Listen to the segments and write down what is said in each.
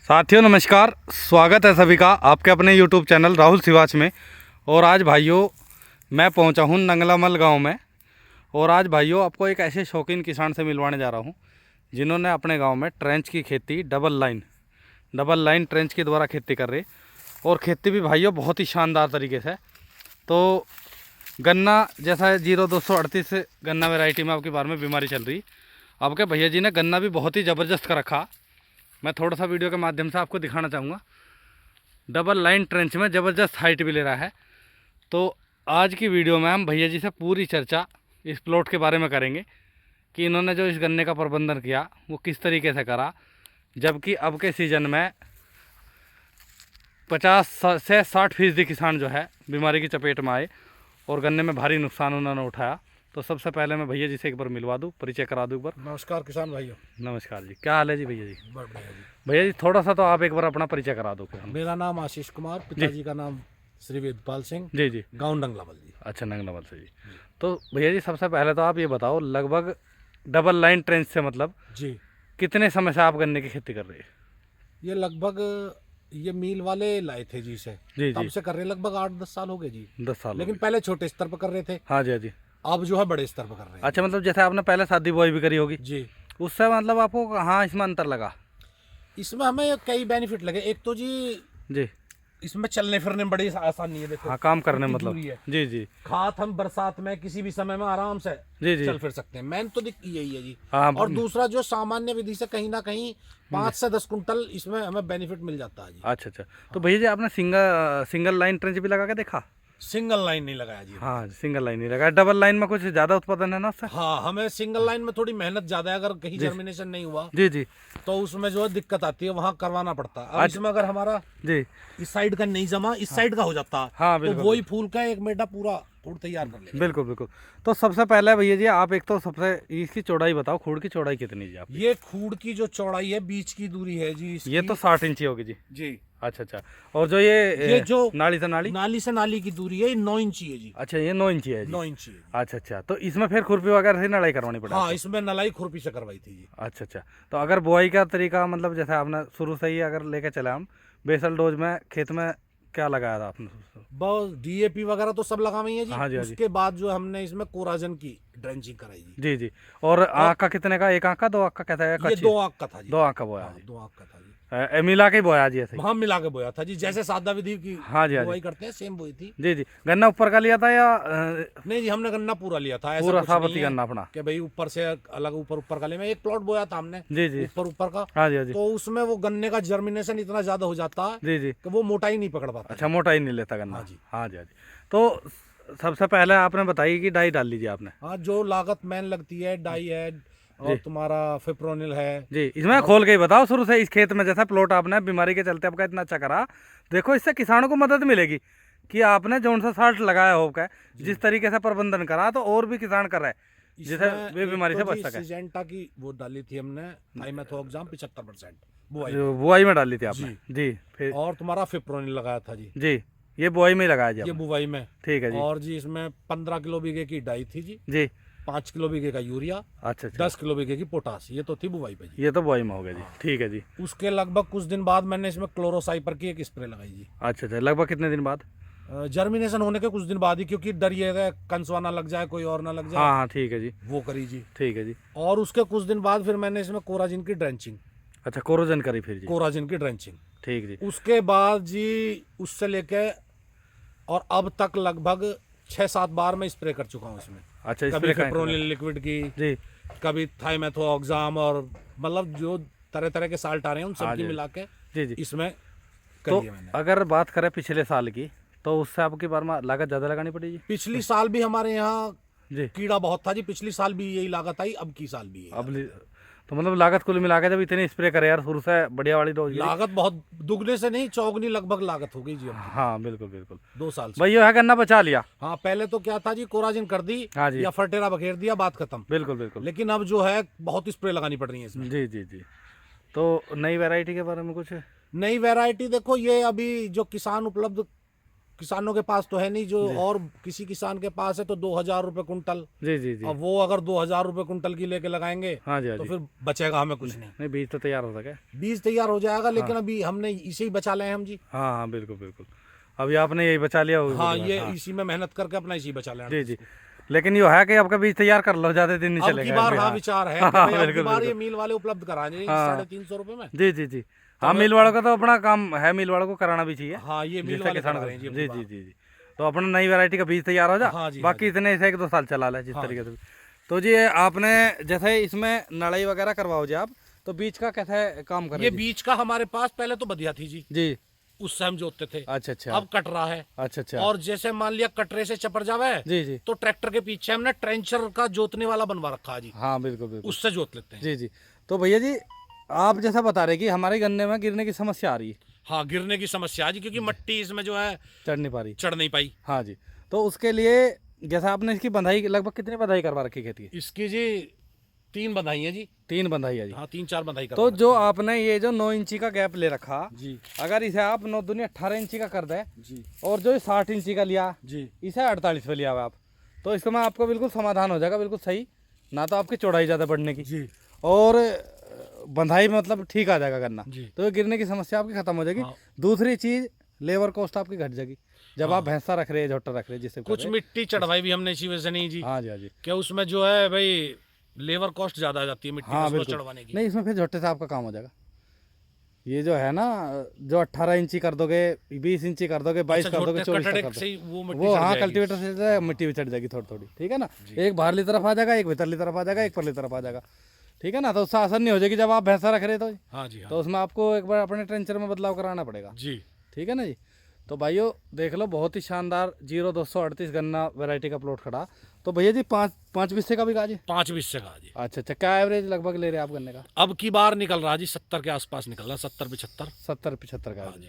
साथियों नमस्कार, स्वागत है सभी का आपके अपने YouTube चैनल राहुल सिवाच में। और आज भाइयों मैं पहुंचा हूं नंगलामल गांव में। और आज भाइयों आपको एक ऐसे शौकीन किसान से मिलवाने जा रहा हूं जिन्होंने अपने गांव में ट्रेंच की खेती डबल लाइन ट्रेंच के द्वारा खेती कर रहे। और खेती भी भाइयों बहुत ही शानदार तरीके से। तो गन्ना जैसा है 0238 गन्ना वैरायटी में आपके बारे में बीमारी चल रही। आपके भैया जी ने गन्ना भी बहुत ही ज़बरदस्त कर रखा। मैं थोड़ा सा वीडियो के माध्यम से आपको दिखाना चाहूँगा। डबल लाइन ट्रेंच में ज़बरदस्त हाइट भी ले रहा है। तो आज की वीडियो में हम भैया जी से पूरी चर्चा इस प्लॉट के बारे में करेंगे कि इन्होंने जो इस गन्ने का प्रबंधन किया वो किस तरीके से करा, जबकि अब के सीज़न में 50 से 60% किसान जो है बीमारी की चपेट में आए और गन्ने में भारी नुकसान उन्होंने उठाया। तो सबसे पहले मैं भैया जी से एक बार मिलवा दूँ, परिचय करा दूँ एक बार। नमस्कार किसान भाइयों। नमस्कार जी, क्या हाल है जी भैया जी? बढ़िया जी। भैया जी थोड़ा सा तो आप एक बार अपना परिचय करा दो। मेरा नाम आशीष कुमार, पिताजी का नाम श्री वेदपाल सिंह, जी गांव नंगलामल जी। अच्छा, नंगलामल से जी। तो भैया जी सबसे पहले तो आप ये बताओ, लगभग डबल लाइन ट्रेंच से मतलब जी कितने समय से आप गन्ने की खेती कर रहे हैं? ये लगभग ये मील वाले लाए थे जी से, जी तब से कर रहे हैं। लगभग 8-10 साल हो गए जी। 10 साल लेकिन पहले छोटे स्तर पर कर रहे थे, हाँ जी, हाँ जी। अब जो है बड़े स्तर पर कर रहे हैं। अच्छा, मतलब जैसे आपने पहले शादी बुआई भी करी होगी जी, उससे मतलब आपको हाँ इसमें अंतर लगा? इसमें हमें कई बेनिफिट लगे। एक तो जी जी इसमें चलने फिरने में बड़ी आसानी है। देखो हाँ, काम करने कितनी मतलब दूरी है। जी खाद हम बरसात में किसी भी समय में आराम से जी चल फिर सकते हैं। मेन तो यही है जी। हाँ और दूसरा जो सामान्य विधि से कहीं ना कहीं 5 से 10 कुंटल इसमें हमें बेनिफिट मिल जाता है जी। अच्छा। तो भैया जी आपने सिंगल लाइन ट्रेंच भी लगा के देखा? सिंगल लाइन नहीं लगाया जी। हाँ, सिंगल लाइन ही लगा। डबल लाइन में कुछ ज़्यादा उत्पादन है ना उससे? हाँ, हमें सिंगल लाइन में थोड़ी मेहनत ज्यादा है। अगर कहीं जर्मिनेशन नहीं हुआ जी तो उसमें जो है दिक्कत आती है, वहाँ करवाना पड़ता है। अब इसमें अगर हमारा जी इस साइड का नहीं जमा, इस साइड का हो जाता, हाँ, तो बिल्कुल वही फूल का एक मेढा पूरा फूल तैयार कर लेगा। बिल्कुल। तो सबसे पहले भैया जी आप एक तो सबसे इसकी चौड़ाई बताओ, खूड़ की चौड़ाई कितनी जी आप? ये खूड़ की जो चौड़ाई है, बीच की दूरी है जी इसकी, ये तो 60 इंची होगी जी। जी। अच्छा। और जो ये जो नाली से नाली की दूरी है, 9 इंची है जी। अच्छा, ये 9 इंची है जी। 9 इंची है जी। अच्छा। तो इसमें फिर खुरपी वगैरह से नड़ाई करवानी पड़ेगी? हाँ, इसमें नलाई खुरपी से करवाई थी जी। अच्छा। तो अगर बुआई का तरीका मतलब जैसे आपने शुरू से ही अगर लेके चले हम बेसल डोज में खेत में क्या लगाया था आपने? बस डीएपी वगैरह तो सब लगा हुई है जी। हाँ जी। उसके बाद जो हमने इसमें कोराजन की ड्रेंचिंग कराई जी। और आँख का कितने का? एक आँख का, 2 आँख का कैसा है? ये 2 आँख का था जी। 2 आँख का बोया जी। 2 आँख का था जी। मिला के बोया जी ऐसे ही? वहाँ मिला के बोया था जी, जैसे सादा विधि की हाँ जी। बुआई करते हैं, सेम बोई थी जी। गन्ना ऊपर का लिया था या नहीं जी? हमने गन्ना पूरा लिया था। ऐसा पूरा कुछ नहीं साबती है गन्ना अपना? कि भाई ऊपर से अलग ऊपर का ले। मैं एक प्लॉट बोया था हमने जी ऊपर का। हाँ जी। तो उसमें वो गन्ने का जर्मिनेशन इतना ज्यादा हो जाता है जी कि वो मोटाई नहीं पकड़ पाता। अच्छा, मोटा ही नहीं लेता गन्ना? हाँ जी। हाँ जी। तो सबसे पहले आपने बताई कि डाई डाल लीजिए आपने? हाँ, जो लागत मैन लगती है, डाई है और तुम्हारा फिप्रोनिल है जी। इसमें खोल के ही बताओ शुरू से। इस खेत में जैसा प्लॉट आपने बीमारी के चलते आपका इतना अच्छा करा, देखो इससे किसानों को मदद मिलेगी कि आपने जौन सा साल्ट लगाया हो का जिस तरीके से प्रबंधन करा, तो और भी किसान कर रहे हैं जिसे वे बीमारी से बच सके। सिजेंटा की वो डाली थी हमने, थाइमेथोक्साम 75% बुआई में डाली थी आपने? जी। फिर और तुम्हारा फिप्रोनिल लगाया था जी। ये बुआई में ही लगाया जी ये आपने? बुआई में। ठीक है जी। और जी इसमें 15 किलो बीघे की डाई थी जी। 5 किलो बीघे का यूरिया। अच्छा। 10 किलो बीघे की पोटास। ये तो थी बुआई पे जी। ये तो बुआई में हो गया जी। ठीक है जी। उसके लगभग कुछ दिन बाद मैंने इसमें क्लोरोसाइपर की एक स्प्रे लगाई जी। अच्छा। लगभग कितने दिन बाद? जर्मिनेशन होने के कुछ दिन बाद ही, क्योंकि डर ये है कंसवा ना लग जाए, कोई और ना लग जाए। हाँ, ठीक है जी। वो करी जी। ठीक है जी। और उसके कुछ दिन बाद फिर मैंने इसमें कोराजिन की ड्रेंचिंग। अच्छा, कोरोजन करी फिर जी? कोराजिन की ड्रेंचिंग। ठीक जी। उसके बाद जी उससे लेके और अब तक लगभग 6-7 बार मैं स्प्रे कर चुका हूँ इसमें। अच्छा, कभी फिप्रोनिल लिक्विड की जी। कभी थाइमेथोक्साम, और मतलब जो तरह तरह के साल्ट आ रहे हैं उन सब की मिला के जी। इसमें तो करिए मैंने। अगर बात करें पिछले साल की, तो उससे आपकी बार में लागत ज़्यादा लगानी पड़ेगी? पिछली साल भी हमारे यहाँ जी कीड़ा बहुत था जी। पिछली साल भी यही लागत आई, अब की साल भी यही अब तो मतलब लागत कुल मिला के जब इतने स्प्रे करे यार शुरू से बढ़िया वाली डोज लागत बहुत दुगने से नहीं, चौगनी लगभग लागत हो गई जी अब। हाँ, बिल्कुल 2 साल से। भाई ये है गन्ना बचा लिया। हाँ, पहले तो क्या था जी, कोराजिन कर दी हाँ जी। या फर्टेरा बखेर दिया, बात खत्म। बिल्कुल। लेकिन अब जो है बहुत स्प्रे लगानी पड़ रही है इसमें। जी। तो नई वैरायटी के बारे में कुछ? नई वैरायटी देखो, ये अभी जो किसान उपलब्ध किसानों के पास तो है नहीं जो, और किसी किसान के पास है तो 2000 रुपए कुंटल। जी जी जी। अब वो अगर 2000 रुपए कुंटल की लेके लगाएंगे हाँ जी हाँ तो जी। फिर बचेगा हमें कुछ नहीं। नहीं बीज तो तैयार हो सके। बीज तैयार हो जाएगा, लेकिन अभी हमने इसे ही बचा ले हैं हम जी। हाँ हाँ बिल्कुल बिल्कुल। अभी आपने यही बचा लिया होगा। हाँ, ये इसी में मेहनत करके अपना इसी बचा ले हैं। जी जी। लेकिन यो है कि आपका बीज तैयार कर लो, ज्यादा दिन नहीं अब चलेगा की बार अभी, हाँ हाँ। विचार है हाँ, कि भाई अब की बिल्कुल, बार ये बिल्कुल। मिल वाले उपलब्ध कराएंगे हाँ। 350 रुपए में। जी जी जी। हाँ मिल वालों का तो अपना काम है, मिल वालों को कराना भी चाहिए। हाँ, ये मिल जिससे वाले किसान करा को, रहे हैं जी अब जी की जी बार। जी जी। तो अपना नई वैरायटी का बीज तैयार हो जा। हाँ जी, बाकी हाँ इतने से 1-2 साल चला ले जिस हाँ तरीके से भी। तो जी आपने जैसे इसमें नड़ाई वगैरह करवाओ जी आप, तो बीज का कैसे काम ये करें? बीज का हमारे पास पहले तो बढ़िया थी जी, जी। उससे हम जोतते थे। अच्छा अच्छा। अब कट रहा है। अच्छा अच्छा। और जैसे मान लिया कटरे से चपर जावे जी जी। तो ट्रैक्टर के पीछे हमने ट्रेंचर का जोतने वाला बनवा रखा है जी, हाँ बिल्कुल बिल्कुल। उससे जोत लेते हैं। जी जी। तो भैया जी आप जैसा बता रहे कि हमारे गन्ने में गिरने की समस्या आ रही है, हाँ, गिरने की समस्या है जी, क्योंकि मिट्टी इसमें जो है चढ़ नहीं पा रही। चढ़ नहीं पाई। हाँ जी। तो उसके लिए जैसा आपने इसकी बंधाई लगभग कितनी बंधाई करवा रखी है खेत की? इसकी जी 3 बंधाई है जी। 3 बंधाई है जी। हाँ, 3-4 बंधाई तो कर जो आपने ये जो 9 इंची का गैप ले रखा, जी अगर इसे आप 9 दूनी 18 इंची का कर दे, जी और जो 60 इंची का लिया जी इसे 48 पे लिया हुआ आप, तो इसमें आपको बिल्कुल समाधान हो जाएगा, बिल्कुल सही। ना तो आपकी चौड़ाई ज़्यादा बढ़ने की, जी और बंधाई में मतलब ठीक आ जाएगा गन्ना। जी। तो ये गिरने की समस्या आपकी खत्म हो जाएगी। हाँ। दूसरी चीज़, लेबर कॉस्ट आपकी घट जाएगी जब आप भैंसा रख रहे हैं, झोटा रख रहे हैं, जिससे कर कुछ रहे हैं। मिट्टी चढ़वाई भी हमने इसी वजह से नहीं जी, हाँ जी हाँ जी। क्या उसमें जो है भाई लेबर कॉस्ट ज्यादा आ जाती है मिट्टी हाँ को बिल्कुल। चढ़वाने की। नहीं इसमें फिर झोटे से आपका काम हो जाएगा। ये जो है ना, जो 18 इंची कर दोगे, 20 इंची कर दोगे, 22 अच्छा, कर दोगे, झोटे 24 कटड़े कर से दोगे, ही वो मिट्टी वो चढ़ हाँ जाएगी। कल्टीवेटर से मिट्टी भी चढ़ जाएगी थोड़ी थोड़ी, ठीक है ना। एक बाहरली तरफ आ जाएगा, एक भीतरली तरफ आ जाएगा, एक परली तरफ आ जाएगा, ठीक है ना। तो उससे आसान नहीं हो जाएगी जब आप भैंसा रख रहे तो। हाँ जी हाँ तो उसमें आपको एक बार अपने ट्रेंचर में बदलाव कराना पड़ेगा, जी। ठीक है ना जी। तो भाइयों देख लो, बहुत ही शानदार 0238 गन्ना वैरायटी का प्लॉट खड़ा। तो भैया जी 5 बिस्से का भी गाजी? 5 बीस से कहा जी। अच्छा अच्छा। क्या एवरेज लगभग ले रहे हैं आप गन्ने का? अब की बार निकल रहा जी 70 के आसपास निकल रहा, 70-75। 70-75 का average।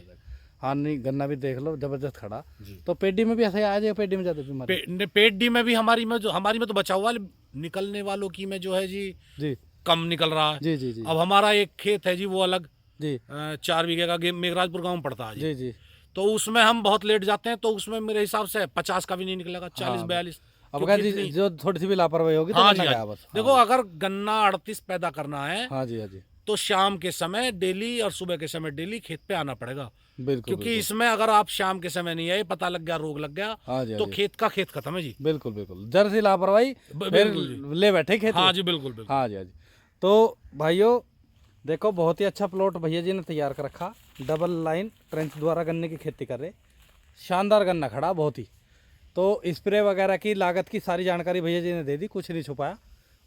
हाँ नहीं, गन्ना भी देख लो जबरदस्त खड़ा। जी। तो पेडी में भी ऐसा ही आ जाएगा? पेडी में ज़्यादा बीमारी? पेट डी में भी हमारी में तो बचा हुआ है, निकलने वालों की में जो है जी जी कम निकल रहा है। जी जी जी अब हमारा एक खेत है जी वो अलग, जी 4 बीघे का मेघराजपुर गांव में पड़ता है जी। जी जी। तो उसमें हम बहुत लेट जाते हैं, तो उसमें मेरे हिसाब से 50 का भी नहीं निकलेगा, 40-42। अब अगर जी जो थोड़ी सी भी लापरवाही होगी तो हाँ गन्ना जी गया हाँ। बस। देखो अगर गन्ना 38 पैदा करना है हाँ जी हाँ जी। तो शाम के समय डेली और सुबह के समय डेली खेत पे आना पड़ेगा, बिल्कुल क्योंकि इसमें अगर आप शाम के समय नहीं आए, पता लग गया, रोग लग गया, हाँ जी हाँ तो जी। खेत का खेत खत्म है जी। बिल्कुल बिल्कुल। जरा सी लापरवाही फिर बिल्कुल ले बैठे खेत हाँ में। जी बिल्कुल बिल्कुल। हाँ जी हाँ जी। तो भाइयों देखो, बहुत ही अच्छा प्लॉट भैया जी ने तैयार कर रखा, डबल लाइन ट्रेंच द्वारा गन्ने की खेती कर रहे, शानदार गन्ना खड़ा बहुत ही। तो स्प्रे वगैरह की लागत की सारी जानकारी भैया जी ने दे दी, कुछ नहीं छुपाया।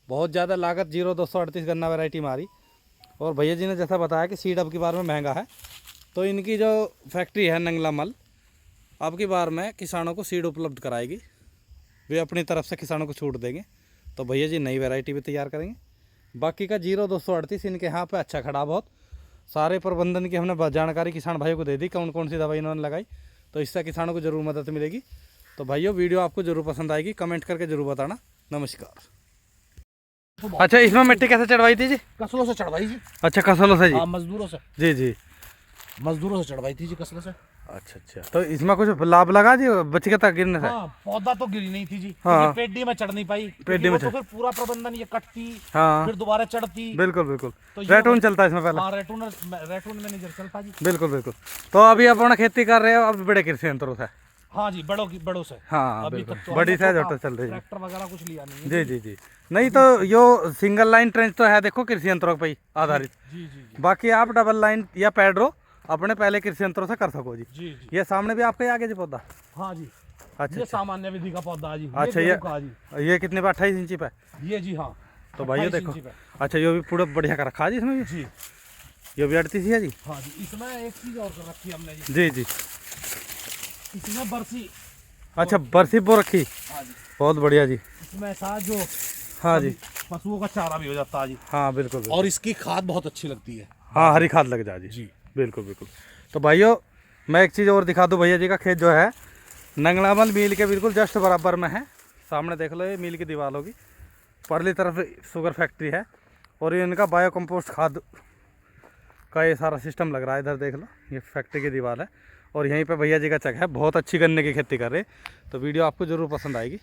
बहुत ज़्यादा लागत 0238 गन्ना वैरायटी मारी। और भैया जी ने जैसा बताया कि सीड अब की बार में महंगा है, तो इनकी जो फैक्ट्री है नंगला मल, अब की बार में किसानों को सीड उपलब्ध कराएगी, वे अपनी तरफ से किसानों को छूट देंगे। तो भैया जी नई वैरायटी भी तैयार करेंगे। बाकी का 0238 इनके यहाँ पे अच्छा खड़ा बहुत। सारे प्रबंधन की हमने जानकारी किसान भाइयों को दे दी, कौन कौन सी दवाई इन्होंने लगाई, तो इससे किसानों को ज़रूर मदद मिलेगी। तो भाइयों वीडियो आपको ज़रूर पसंद आएगी, कमेंट करके ज़रूर बताना। नमस्कार। अच्छा, इसमें मिट्टी कैसे चढ़वाई थी जी? कसलों से चढ़वाई जी। अच्छा, कसलों से जी? हाँ, मजदूरों से। जी जी। मजदूरों से चढ़वाई थी जी कसलों से। अच्छा अच्छा। तो इसमें कुछ लाभ लगा जी बच गया था गिरने से? हाँ, पौधा तो गिरी नहीं थी जी, हाँ। पेडी में चढ़ नहीं पाई, पेडी में तो फिर पूरा प्रबंधन ये कटती, हाँ फिर दोबारा चढ़ती। बिल्कुल बिल्कुल। तो ये रेटून चलता है इसमें पहले? हाँ, रेटून मैनेजर चलता जी। बिल्कुल बिल्कुल। तो अभी अपना खेती कर रहे हो अब बड़े कृषि यंत्रों से? हाँ जी, बड़ों से। हाँ अभी बिल्कुल, तक तो बड़ी हमने साइज तो ऑटो चल रही है। ट्रैक्टर वगैरह कुछ लिया नहीं है। जी जी जी। नहीं तो यो सिंगल लाइन ट्रेंच तो है देखो कृषि यंत्रों पर ही आधारित। जी जी जी बाकी आप डबल लाइन या पैड्रो अपने पहले कृषि यंत्रों से कर सको जी। जी जी। ये सामने भी आपके आगे जी पौधा? हाँ जी। अच्छा ये सामान्य विधि का पौधा है जी। अच्छा, गेहूं का जी। ये कितने पे? 28 इंची पे? ये जी हाँ। तो भाइयों 28 देखो। इंची पे। अच्छा, ये भी पूरा बढ़िया कर रखा है जी इसमें भी? जी ये भी 38 ही है जी? हाँ जी। इसमें एक चीज और कर रखी है हमने जी, जी जी। इसमें बरसी। अच्छा, बरसी बो रखी? हाँ जी। बहुत बढ़िया जी। इसमें ऐसा जो हाँ जी। पशुओं का चारा भी हो जाता है जी। हाँ बिल्कुल बिल्कुल। और इसकी खाद बहुत अच्छी लगती है। हाँ, हरी खाद लग जा जी। जी बिल्कुल बिल्कुल। तो भाइयों मैं एक चीज़ और दिखा दूँ, भैया जी का खेत जो है नंगलामल मिल के बिल्कुल जस्ट बराबर में है। सामने देख लो, ये मिल की दीवार होगी, परली तरफ शुगर फैक्ट्री है, और ये इनका बायो कंपोस्ट खाद का ये सारा सिस्टम लग रहा है। इधर देख लो, ये फैक्ट्री की दीवार है, और यहीं पे भैया जी का चक है, बहुत अच्छी गन्ने की खेती कर रहे, तो वीडियो आपको ज़रूर पसंद आएगी।